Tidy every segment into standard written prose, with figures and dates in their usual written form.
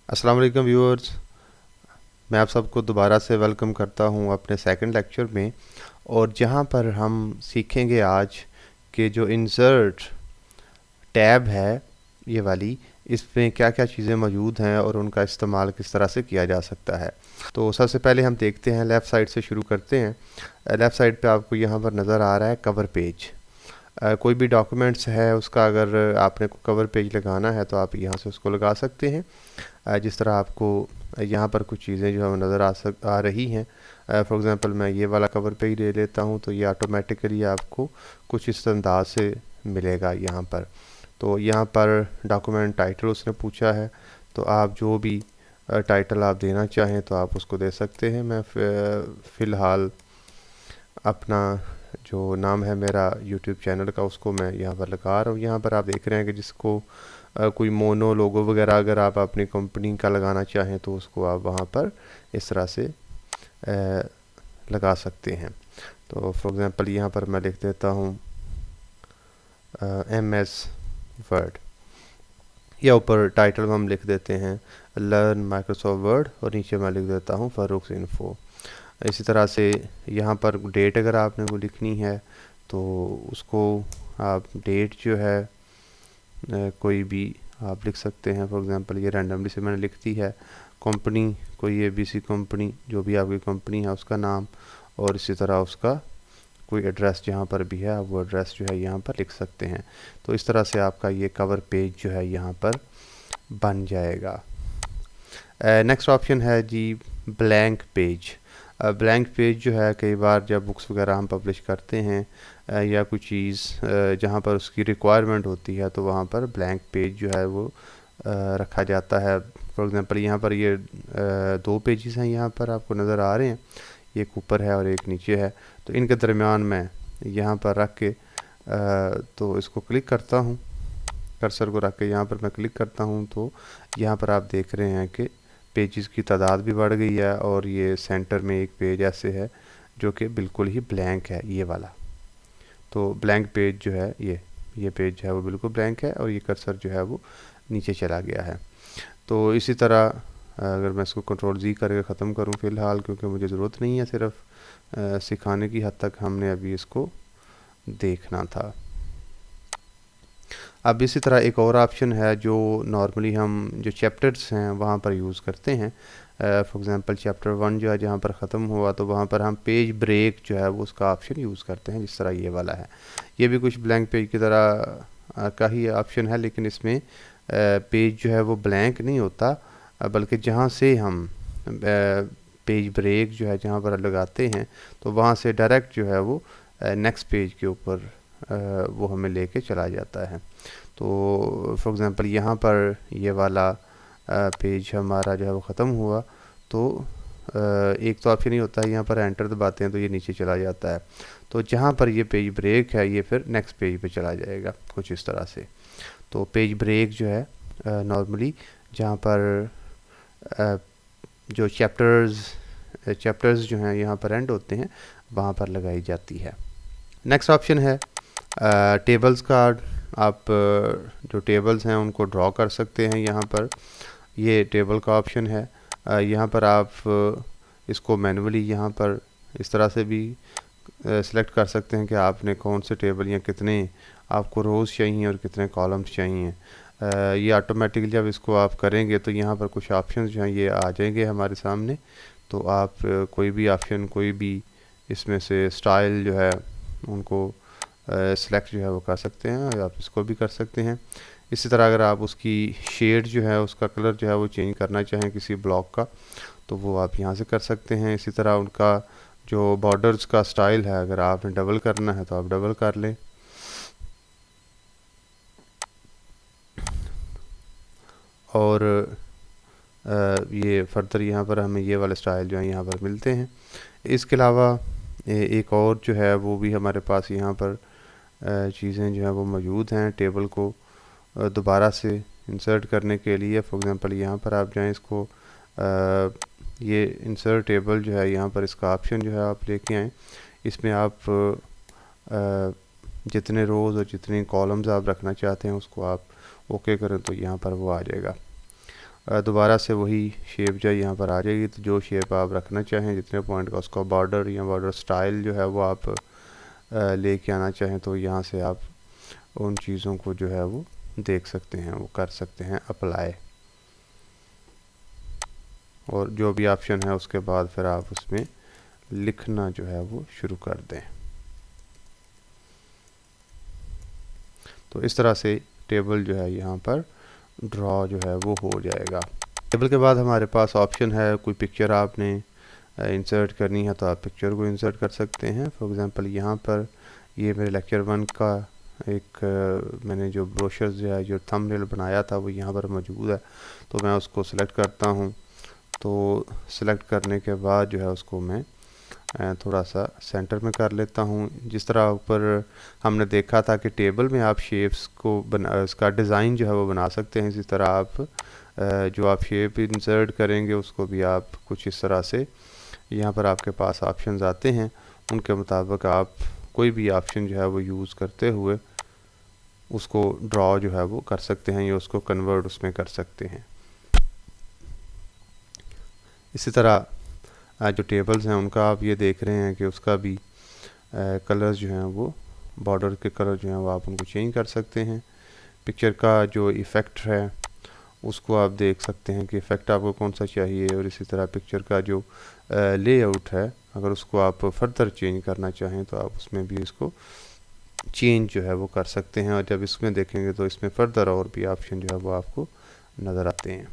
अस्सलाम वालेकुम व्यूअर्स। मैं आप सबको दोबारा से वेलकम करता हूं अपने सेकंड लेक्चर में। और जहां पर हम सीखेंगे आज कि जो इंसर्ट टैब है ये वाली, इसमें क्या क्या चीज़ें मौजूद हैं और उनका इस्तेमाल किस तरह से किया जा सकता है। तो सबसे पहले हम देखते हैं, लेफ़्ट साइड से शुरू करते हैं। लेफ़्ट साइड पे आपको यहाँ पर नज़र आ रहा है कवर पेज। कोई भी डॉक्यूमेंट्स है उसका अगर आपने को कवर पेज लगाना है तो आप यहाँ से उसको लगा सकते हैं। जिस तरह आपको यहाँ पर कुछ चीज़ें जो है नज़र आ रही हैं। फॉर एग्ज़ाम्पल मैं ये वाला कवर पेज ले लेता हूँ तो ये ऑटोमेटिकली आपको कुछ इस अंदाज से मिलेगा यहाँ पर। तो यहाँ पर डॉक्यूमेंट टाइटल उसने पूछा है, तो आप जो भी टाइटल आप देना चाहें तो आप उसको दे सकते हैं। मैं फ़िलहाल अपना जो नाम है मेरा यूट्यूब चैनल का उसको मैं यहाँ पर लगा रहा हूँ। यहाँ पर आप देख रहे हैं कि जिसको कोई मोनो लोगो वगैरह अगर आप अपनी कंपनी का लगाना चाहें तो उसको आप वहाँ पर इस तरह से लगा सकते हैं। तो फॉर एग्ज़ाम्पल यहाँ पर मैं लिख देता हूँ MS वर्ड, या ऊपर टाइटल हम लिख देते हैं लर्न माइक्रोसॉफ्ट वर्ड और नीचे मैं लिख देता हूँ फारूक इन्फो। इसी तरह से यहाँ पर डेट अगर आपने को लिखनी है तो उसको आप डेट जो है कोई भी आप लिख सकते हैं। फॉर एग्ज़ाम्पल ये रैंडमली से मैंने लिख दी है। कंपनी कोई ABC कंपनी, जो भी आपकी कंपनी है उसका नाम, और इसी तरह उसका कोई एड्रेस जहाँ पर भी है आप वो एड्रेस जो है यहाँ पर लिख सकते हैं। तो इस तरह से आपका ये कवर पेज जो है यहाँ पर बन जाएगा। नेक्स्ट ऑप्शन है जी ब्लैंक पेज। ब्लैंक पेज जो है कई बार जब बुक्स वगैरह हम पब्लिश करते हैं या कोई चीज़ जहाँ पर उसकी रिक्वायरमेंट होती है तो वहाँ पर ब्लैंक पेज जो है वो रखा जाता है। फॉर एग्ज़ाम्पल यहाँ पर ये दो पेजेस हैं यहाँ पर आपको नज़र आ रहे हैं, एक ऊपर है और एक नीचे है। तो इनके दरमियान मैं यहाँ पर रख के तो इसको क्लिक करता हूँ, कर्सर को रख के यहाँ पर मैं क्लिक करता हूँ तो यहाँ पर आप देख रहे हैं कि पेजेस की तादाद भी बढ़ गई है और ये सेंटर में एक पेज ऐसे है जो कि बिल्कुल ही ब्लैंक है, ये वाला। तो ब्लैंक पेज जो है ये पेज जो है वो बिल्कुल ब्लैंक है और ये कर्सर जो है वो नीचे चला गया है। तो इसी तरह अगर मैं इसको कंट्रोल-Z करके ख़त्म करूं फ़िलहाल, क्योंकि मुझे ज़रूरत नहीं है, सिर्फ सिखाने की हद तक हमने अभी इसको देखना था। अब इसी तरह एक और ऑप्शन है जो नॉर्मली हम जो चैप्टर्स हैं वहाँ पर यूज़ करते हैं। फॉर एग्ज़ाम्पल चैप्टर 1 जो है जहाँ पर ख़त्म हुआ तो वहाँ पर हम पेज ब्रेक जो है वो उसका ऑप्शन यूज़ करते हैं, जिस तरह ये वाला है। ये भी कुछ ब्लैंक पेज की तरह का ही ऑप्शन है, लेकिन इसमें पेज जो है वो ब्लैंक नहीं होता, बल्कि जहाँ से हम पेज ब्रेक जो है जहाँ पर लगाते हैं तो वहाँ से डायरेक्ट जो है वो नेक्स्ट पेज के ऊपर वो हमें लेके चला जाता है। तो फॉर एग्ज़ाम्पल यहाँ पर ये वाला पेज हमारा जो है वो ख़त्म हुआ तो एक तो ऑप्शन ही होता है, यहाँ पर एंटर दबाते हैं तो ये नीचे चला जाता है। तो जहाँ पर ये पेज ब्रेक है ये फिर नेक्स्ट पेज पे चला जाएगा कुछ इस तरह से। तो पेज ब्रेक जो है नॉर्मली जहाँ पर जो चैप्टर्स जो हैं यहाँ पर एंड होते हैं वहाँ पर लगाई जाती है। नेक्स्ट ऑप्शन है टेबल्स का। आप जो टेबल्स हैं उनको ड्रॉ कर सकते हैं। यहाँ पर ये टेबल का ऑप्शन है। यहाँ पर आप इसको मैनुअली यहाँ पर इस तरह से भी सिलेक्ट कर सकते हैं कि आपने कौन से टेबल या कितने आपको रोज़ चाहिए और कितने कॉलम्स चाहिए। ये ऑटोमेटिकली जब इसको आप करेंगे तो यहाँ पर कुछ ऑप्शंस जो हैं ये आ जाएंगे हमारे सामने। तो आप कोई भी ऑप्शन, कोई भी इसमें से स्टाइल जो है उनको सेलेक्ट जो है वो कर सकते हैं, आप इसको भी कर सकते हैं। इसी तरह अगर आप उसकी शेड जो है उसका कलर जो है वो चेंज करना चाहें किसी ब्लॉक का तो वो आप यहाँ से कर सकते हैं। इसी तरह उनका जो बॉर्डर्स का स्टाइल है अगर आपने डबल करना है तो आप डबल कर लें। और ये फर्दर यहाँ पर हमें ये वाले स्टाइल जो है यहाँ पर मिलते हैं। इसके अलावा एक और जो है वो भी हमारे पास यहाँ पर चीज़ें जो हैं वो मौजूद हैं टेबल को दोबारा से इंसर्ट करने के लिए। फॉर एग्ज़ाम्पल यहाँ पर आप जाएं, इसको ये इंसर्ट टेबल जो है यहाँ पर इसका ऑप्शन जो है आप लेके आएँ। इसमें आप जितने रोज़ और जितने कॉलम्स आप रखना चाहते हैं उसको आप ओके करें तो यहाँ पर वो आ जाएगा। दोबारा से वही शेप जो है यहाँ पर आ जाएगी। तो जो शेप आप रखना चाहें जितने पॉइंट का, उसका बॉर्डर या बॉर्डर स्टाइल जो है वो आप लेके आना चाहें तो यहाँ से आप उन चीज़ों को जो है वो देख सकते हैं, वो कर सकते हैं अप्लाई। और जो भी ऑप्शन है उसके बाद फिर आप उसमें लिखना जो है वो शुरू कर दें। तो इस तरह से टेबल जो है यहाँ पर ड्रॉ जो है वो हो जाएगा। टेबल के बाद हमारे पास ऑप्शन है, कोई पिक्चर आपने इंसर्ट करनी है तो आप पिक्चर को इंसर्ट कर सकते हैं। फॉर एग्ज़ाम्पल यहाँ पर ये मेरे लेक्चर 1 का एक मैंने जो ब्रोशर जो है, जो थंबनेल बनाया था वो यहाँ पर मौजूद है। तो मैं उसको सिलेक्ट करता हूँ। तो सिलेक्ट करने के बाद जो है उसको मैं थोड़ा सा सेंटर में कर लेता हूँ। जिस तरह ऊपर हमने देखा था कि टेबल में आप शेप्स को बना, इसका डिज़ाइन जो है वो बना सकते हैं, इसी तरह आप जो आप शेप इंसर्ट करेंगे उसको भी आप कुछ इस तरह से, यहाँ पर आपके पास ऑप्शंस आते हैं, उनके मुताबिक आप कोई भी ऑप्शन जो है वो यूज़ करते हुए उसको ड्रॉ जो है वो कर सकते हैं या उसको कन्वर्ट उसमें कर सकते हैं। इसी तरह जो टेबल्स हैं उनका आप ये देख रहे हैं कि उसका भी कलर्स जो हैं वो, बॉर्डर के कलर जो हैं वो आप उनको चेंज कर सकते हैं। पिक्चर का जो इफ़ेक्ट है उसको आप देख सकते हैं कि इफ़ेक्ट आपको कौन सा चाहिए। और इसी तरह पिक्चर का जो लेआउट है, अगर उसको आप फर्दर चेंज करना चाहें तो आप उसमें भी इसको चेंज जो है वो कर सकते हैं। और जब इसमें देखेंगे तो इसमें फर्दर और भी ऑप्शन जो है वो आपको नज़र आते हैं।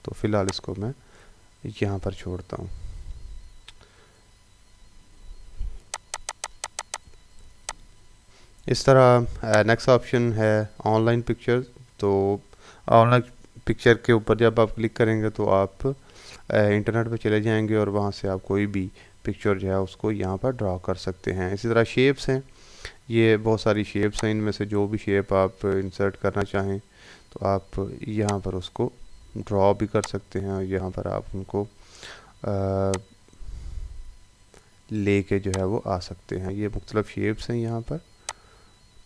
तो फ़िलहाल इसको मैं यहाँ पर छोड़ता हूँ। इस तरह नेक्स्ट ऑप्शन है ऑनलाइन पिक्चर। तो ऑनलाइन पिक्चर के ऊपर जब आप क्लिक करेंगे तो आप इंटरनेट पे चले जाएंगे और वहाँ से आप कोई भी पिक्चर जो है उसको यहाँ पर ड्रॉ कर सकते हैं। इसी तरह शेप्स हैं, ये बहुत सारी शेप्स हैं, इनमें से जो भी शेप आप इंसर्ट करना चाहें तो आप यहाँ पर उसको ड्रॉ भी कर सकते हैं और यहाँ पर आप उनको लेके जो है वो आ सकते हैं। ये मुख्तलिफ शेप्स हैं यहाँ पर।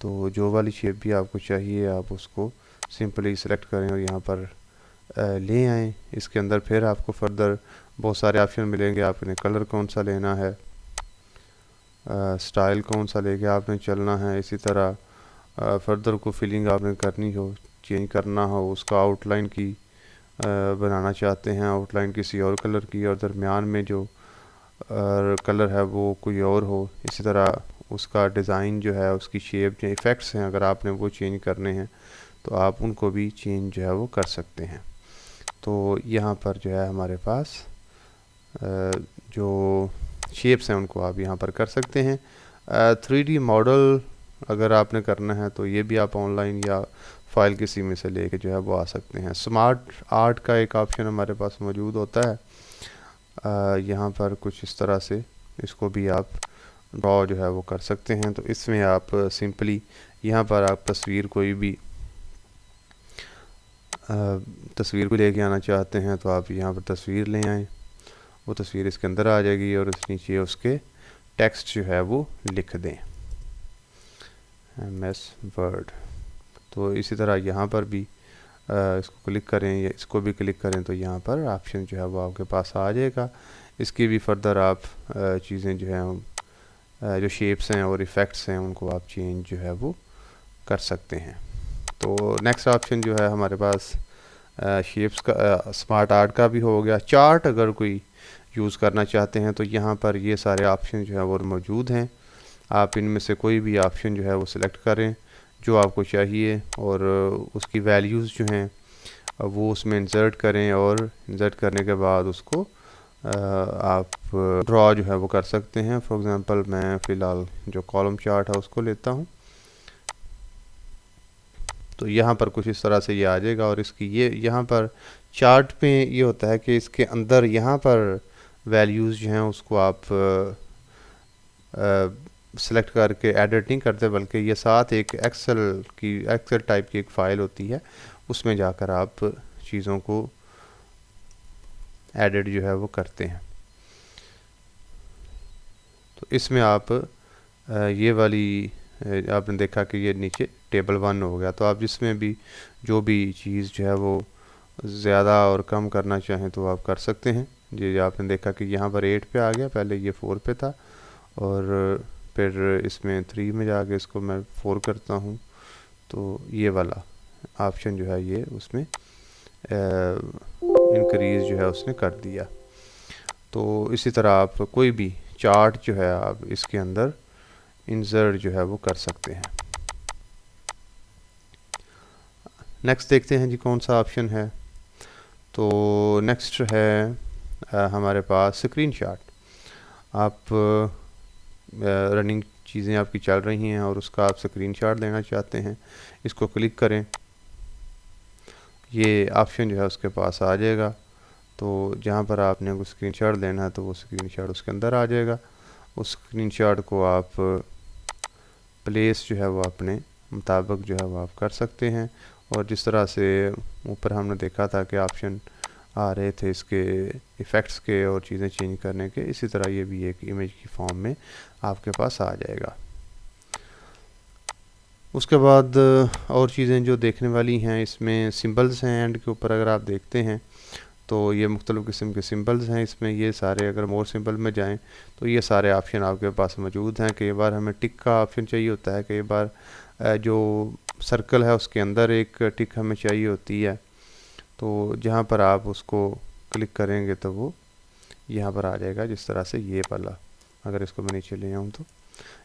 तो जो वाली शेप भी आपको चाहिए आप उसको सिंपली सेलेक्ट करें और यहाँ पर ले आएँ। इसके अंदर फिर आपको फर्दर बहुत सारे ऑप्शन मिलेंगे, आपने कलर कौन सा लेना है, स्टाइल कौन सा लेके आपने चलना है। इसी तरह फर्दर को फिलिंग आपने करनी हो, चेंज करना हो, उसका आउटलाइन की बनाना चाहते हैं, आउटलाइन किसी और कलर की और दरमियान में जो कलर है वो कोई और हो। इसी तरह उसका डिज़ाइन जो है, उसकी शेप जो इफ़ेक्ट्स हैं, अगर आपने वो चेंज करने हैं तो आप उनको भी चेंज जो है वो कर सकते हैं। तो यहाँ पर जो है हमारे पास जो शेप्स हैं उनको आप यहाँ पर कर सकते हैं। 3D मॉडल अगर आपने करना है तो ये भी आप ऑनलाइन या फाइल किसी में से लेके जो है वो आ सकते हैं। स्मार्ट आर्ट का एक ऑप्शन हमारे पास मौजूद होता है। यहाँ पर कुछ इस तरह से इसको भी आप ड्रॉ जो है वो कर सकते हैं। तो इसमें आप सिंपली यहाँ पर आप तस्वीर कोई भी तस्वीर को लेके आना चाहते हैं तो आप यहाँ पर तस्वीर ले आएँ, वो तस्वीर इसके अंदर आ जाएगी और इस नीचे उसके टेक्स्ट जो है वो लिख दें, MS वर्ड। तो इसी तरह यहाँ पर भी इसको क्लिक करें या इसको भी क्लिक करें तो यहाँ पर ऑप्शन जो है वो आपके पास आ जाएगा। इसकी भी फर्दर आप चीज़ें जो हैं, जो शेप्स हैं और इफ़ेक्ट्स हैं उनको आप चेंज जो है वो कर सकते हैं। तो नेक्स्ट ऑप्शन जो है हमारे पास शेप्स का, स्मार्ट आर्ट का भी हो गया। चार्ट अगर कोई यूज़ करना चाहते हैं तो यहाँ पर ये सारे ऑप्शन जो है वो मौजूद हैं। आप इनमें से कोई भी ऑप्शन जो है वो सिलेक्ट करें जो आपको चाहिए और उसकी वैल्यूज़ जो हैं वो उसमें इंसर्ट करें और इंसर्ट करने के बाद उसको आप ड्रॉ जो है वो कर सकते हैं। फॉर एग्ज़ाम्पल मैं फ़िलहाल जो कॉलम चार्ट है उसको लेता हूँ। तो यहाँ पर कुछ इस तरह से ये आ जाएगा और इसकी ये यहाँ पर चार्ट पे ये होता है कि इसके अंदर यहाँ पर वैल्यूज़ जो हैं उसको आप सेलेक्ट करके एडिट नहीं करते, बल्कि ये साथ एक एक्सेल टाइप की एक फ़ाइल होती है, उसमें जाकर आप चीज़ों को एडिट जो है वो करते हैं। तो इसमें आप ये वाली आपने देखा कि ये नीचे टेबल 1 हो गया। तो आप जिसमें भी जो भी चीज़ जो है वो ज़्यादा और कम करना चाहें तो आप कर सकते हैं। जी आपने देखा कि यहाँ पर 8 पे आ गया, पहले ये 4 पे था, और फिर इसमें 3 में जाके इसको मैं 4 करता हूँ, तो ये वाला ऑप्शन जो है ये उसमें इंक्रीज़ जो है उसने कर दिया। तो इसी तरह आप कोई भी चार्ट जो है आप इसके अंदर इंसर्ट जो है वो कर सकते हैं। नेक्स्ट देखते हैं जी कौन सा ऑप्शन है। तो नेक्स्ट है हमारे पास स्क्रीनशॉट। आप रनिंग चीज़ें आपकी चल रही हैं और उसका आप स्क्रीनशॉट लेना चाहते हैं, इसको क्लिक करें, ये ऑप्शन जो है उसके पास आ जाएगा। तो जहाँ पर आपने वो स्क्रीनशॉट लेना है तो वो स्क्रीनशॉट उसके अंदर आ जाएगा। उस स्क्रीनशॉट को आप प्लेस जो है वो अपने मुताबिक जो है वो आप कर सकते हैं। और जिस तरह से ऊपर हमने देखा था कि ऑप्शन आ रहे थे इसके इफ़ेक्ट्स के और चीज़ें चेंज करने के, इसी तरह ये भी एक इमेज की फॉर्म में आपके पास आ जाएगा। उसके बाद और चीज़ें जो देखने वाली हैं, इसमें सिंबल्स हैं एंड के ऊपर अगर आप देखते हैं तो ये मुख्तलिफ़ किस्म के सिंबल्स हैं इसमें। ये सारे अगर मोर सिंबल में जाएं तो ये सारे ऑप्शन आपके पास मौजूद हैं। कई बार हमें टिक का ऑप्शन चाहिए होता है, कई बार जो सर्कल है उसके अंदर एक टिक हमें चाहिए होती है। तो जहाँ पर आप उसको क्लिक करेंगे तो वो यहाँ पर आ जाएगा। जिस तरह से ये वाला, अगर इसको मैं नीचे ले आऊँ तो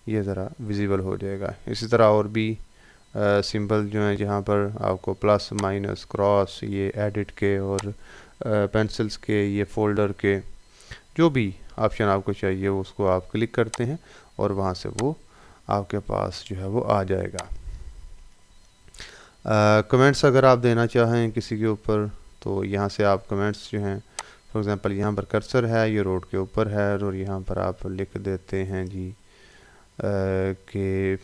ये ज़रा विजिबल हो जाएगा। इसी तरह और भी सिंबल जो हैं जहाँ पर आपको प्लस माइनस क्रॉस, ये एडिट के और पेंसिल्स के, ये फोल्डर के, जो भी ऑप्शन आपको चाहिए उसको आप क्लिक करते हैं और वहाँ से वो आपके पास जो है वो आ जाएगा। कमेंट्स अगर आप देना चाहें किसी के ऊपर तो यहाँ से आप कमेंट्स जो हैं, फॉर एग्ज़ाम्पल यहाँ पर कर्सर है, ये रोड के ऊपर है और यहाँ पर आप लिख देते हैं जी कि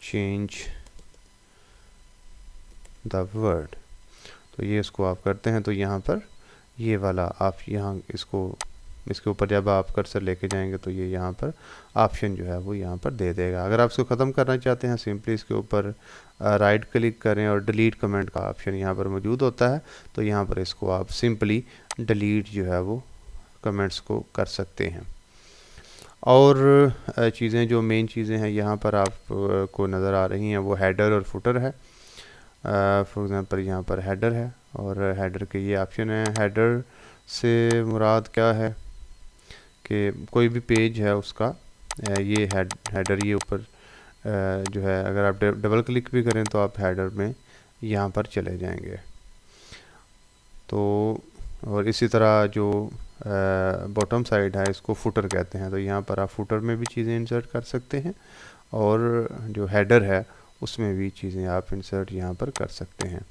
चेंज द वर्ड, तो ये इसको आप करते हैं तो यहाँ पर ये वाला आप यहाँ इसके ऊपर जब आप कर्सर लेके जाएंगे तो ये यहाँ पर ऑप्शन जो है वो यहाँ पर दे देगा। अगर आप इसको ख़त्म करना चाहते हैं सिंपली इसके ऊपर राइट क्लिक करें और डिलीट कमेंट का ऑप्शन यहाँ पर मौजूद होता है, तो यहाँ पर इसको आप सिंपली डिलीट जो है वो कमेंट्स को कर सकते हैं। और चीज़ें जो मेन चीज़ें हैं यहाँ पर आप को नज़र आ रही हैं वो हेडर और फुटर है। फॉर एग्ज़ाम्पल यहाँ पर हेडर है और हेडर के ये ऑप्शन है। हेडर से मुराद क्या है कि कोई भी पेज है उसका ये हेडर ये ऊपर जो है, अगर आप डबल क्लिक भी करें तो आप हेडर में यहाँ पर चले जाएंगे। तो और इसी तरह जो बॉटम साइड है इसको फुटर कहते हैं, तो यहाँ पर आप फुटर में भी चीज़ें इंसर्ट कर सकते हैं और जो हेडर है उसमें भी चीज़ें आप इंसर्ट यहाँ पर कर सकते हैं।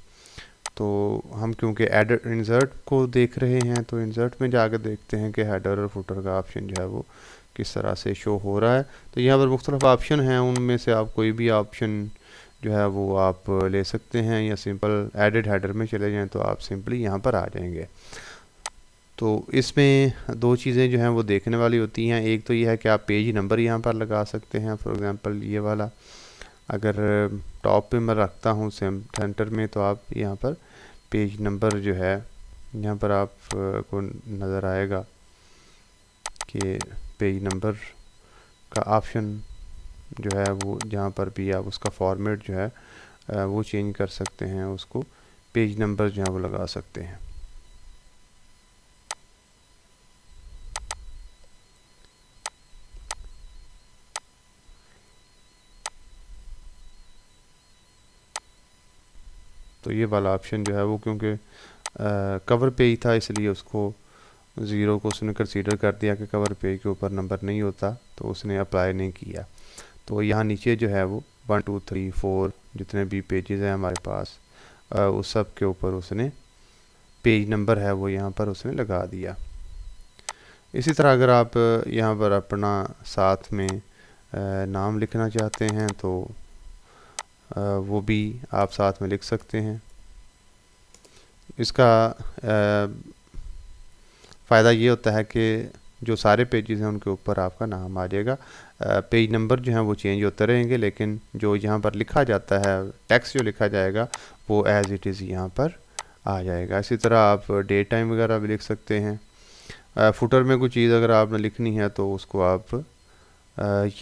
तो हम क्योंकि एडर इंसर्ट को देख रहे हैं तो इंसर्ट में जाकर देखते हैं कि हेडर और फुटर का ऑप्शन जो है वो किस तरह से शो हो रहा है। तो यहाँ पर मुख्तलिफ ऑप्शन हैं, उनमें से आप कोई भी ऑप्शन जो है वो आप ले सकते हैं, या सिंपल एडिट हेडर में चले जाएं तो आप सिंपली यहाँ पर आ जाएंगे। तो इसमें दो चीज़ें जो हैं वो देखने वाली होती हैं। एक तो ये है कि आप पेज नंबर यहाँ पर लगा सकते हैं। फॉर एग्ज़ाम्पल ये वाला अगर टॉप पे मैं रखता हूँ सेंटर में, तो आप यहाँ पर पेज नंबर जो है यहाँ पर आप को नज़र आएगा कि पेज नंबर का ऑप्शन जो है वो जहाँ पर भी आप उसका फॉर्मेट जो है वो चेंज कर सकते हैं, उसको पेज नंबर जो है वो लगा सकते हैं। तो ये वाला ऑप्शन जो है वो क्योंकि कवर पेज था इसलिए उसको ज़ीरो को उसने कंसीडर कर दिया कि कवर पेज के ऊपर नंबर नहीं होता, तो उसने अप्लाई नहीं किया। तो यहाँ नीचे जो है वो 1 2 3 4 जितने भी पेजेस हैं हमारे पास उस सब के ऊपर उसने पेज नंबर है वो यहाँ पर उसने लगा दिया। इसी तरह अगर आप यहाँ पर अपना साथ में नाम लिखना चाहते हैं तो वो भी आप साथ में लिख सकते हैं। इसका फ़ायदा ये होता है कि जो सारे पेजेस हैं उनके ऊपर आपका नाम आ जाएगा। पेज नंबर जो हैं वो चेंज होते रहेंगे, लेकिन जो यहाँ पर लिखा जाता है, टेक्स्ट जो लिखा जाएगा वो एज़ इट इज़ यहाँ पर आ जाएगा। इसी तरह आप डेट टाइम वगैरह भी लिख सकते हैं। फुटर में कोई चीज़ अगर आपने लिखनी है तो उसको आप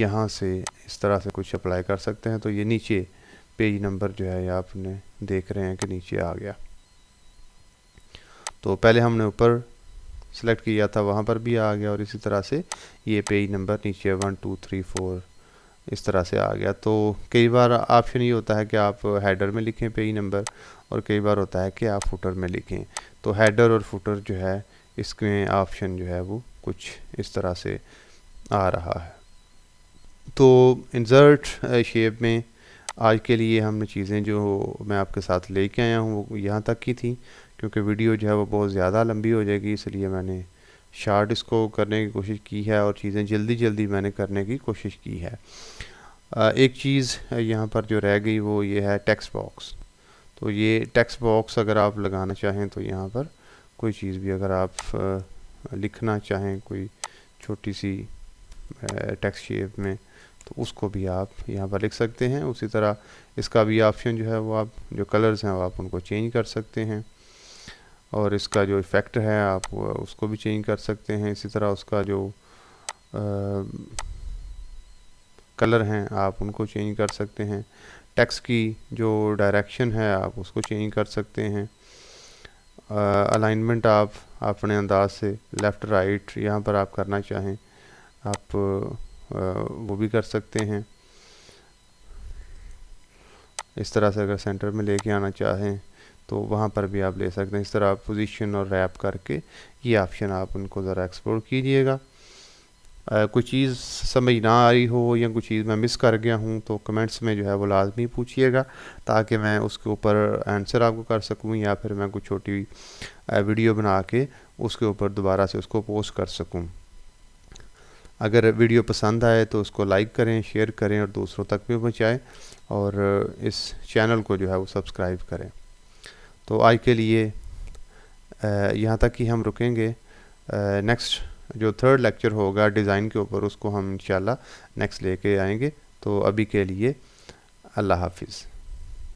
यहाँ से इस तरह से कुछ अप्लाई कर सकते हैं। तो ये नीचे पेज नंबर जो है ये आपने देख रहे हैं कि नीचे आ गया। तो पहले हमने ऊपर सेलेक्ट किया था, वहाँ पर भी आ गया, और इसी तरह से ये पेज नंबर नीचे 1 2 3 4 इस तरह से आ गया। तो कई बार ऑप्शन ये होता है कि आप हेडर में लिखें पेज नंबर, और कई बार होता है कि आप फुटर में लिखें। तो हेडर और फुटर जो है इसमें ऑप्शन जो है वो कुछ इस तरह से आ रहा है। तो इंसर्ट शेप में आज के लिए हमने चीज़ें जो मैं आपके साथ लेके आया हूँ वो यहाँ तक की थी, क्योंकि वीडियो जो है वो बहुत ज़्यादा लंबी हो जाएगी, इसलिए मैंने शार्ट इसको करने की कोशिश की है और चीज़ें जल्दी जल्दी मैंने करने की कोशिश की है। एक चीज़ यहाँ पर जो रह गई वो ये है टेक्स्ट बॉक्स। तो ये टेक्स्ट बॉक्स अगर आप लगाना चाहें तो यहाँ पर कोई चीज़ भी अगर आप लिखना चाहें, कोई छोटी सी टेक्स्ट शेप में, तो उसको भी आप यहाँ पर लिख सकते हैं। उसी तरह इसका भी ऑप्शन जो है वो आप जो कलर्स हैं वो आप उनको चेंज कर सकते हैं, और इसका जो इफ़ेक्ट है आप उसको भी चेंज कर सकते हैं। इसी तरह उसका जो कलर हैं आप उनको चेंज कर सकते हैं। टेक्स्ट की जो डायरेक्शन है आप उसको चेंज कर सकते हैं। अलाइनमेंट आप अपने अंदाज से लेफ़्ट राइट यहाँ पर आप करना चाहें आप वो भी कर सकते हैं। इस तरह से अगर सेंटर में लेके आना चाहें तो वहाँ पर भी आप ले सकते हैं। इस तरह आप पोजीशन और रैप करके ये ऑप्शन आप उनको ज़रा एक्सप्लोर कीजिएगा। कोई चीज़ समझ ना आ रही हो या कुछ चीज़ मैं मिस कर गया हूँ तो कमेंट्स में जो है वो लाजमी पूछिएगा, ताकि मैं उसके ऊपर आंसर आपको कर सकूँ, या फिर मैं कुछ छोटी वीडियो बना के उसके ऊपर दोबारा से उसको पोस्ट कर सकूँ। अगर वीडियो पसंद आए तो उसको लाइक करें, शेयर करें और दूसरों तक भी पहुँचाएँ, और इस चैनल को जो है वो सब्सक्राइब करें। तो आज के लिए यहाँ तक ही हम रुकेंगे। नेक्स्ट जो थर्ड लेक्चर होगा डिज़ाइन के ऊपर, उसको हम इंशाल्लाह नेक्स्ट लेके आएंगे। तो अभी के लिए अल्लाह हाफिज़।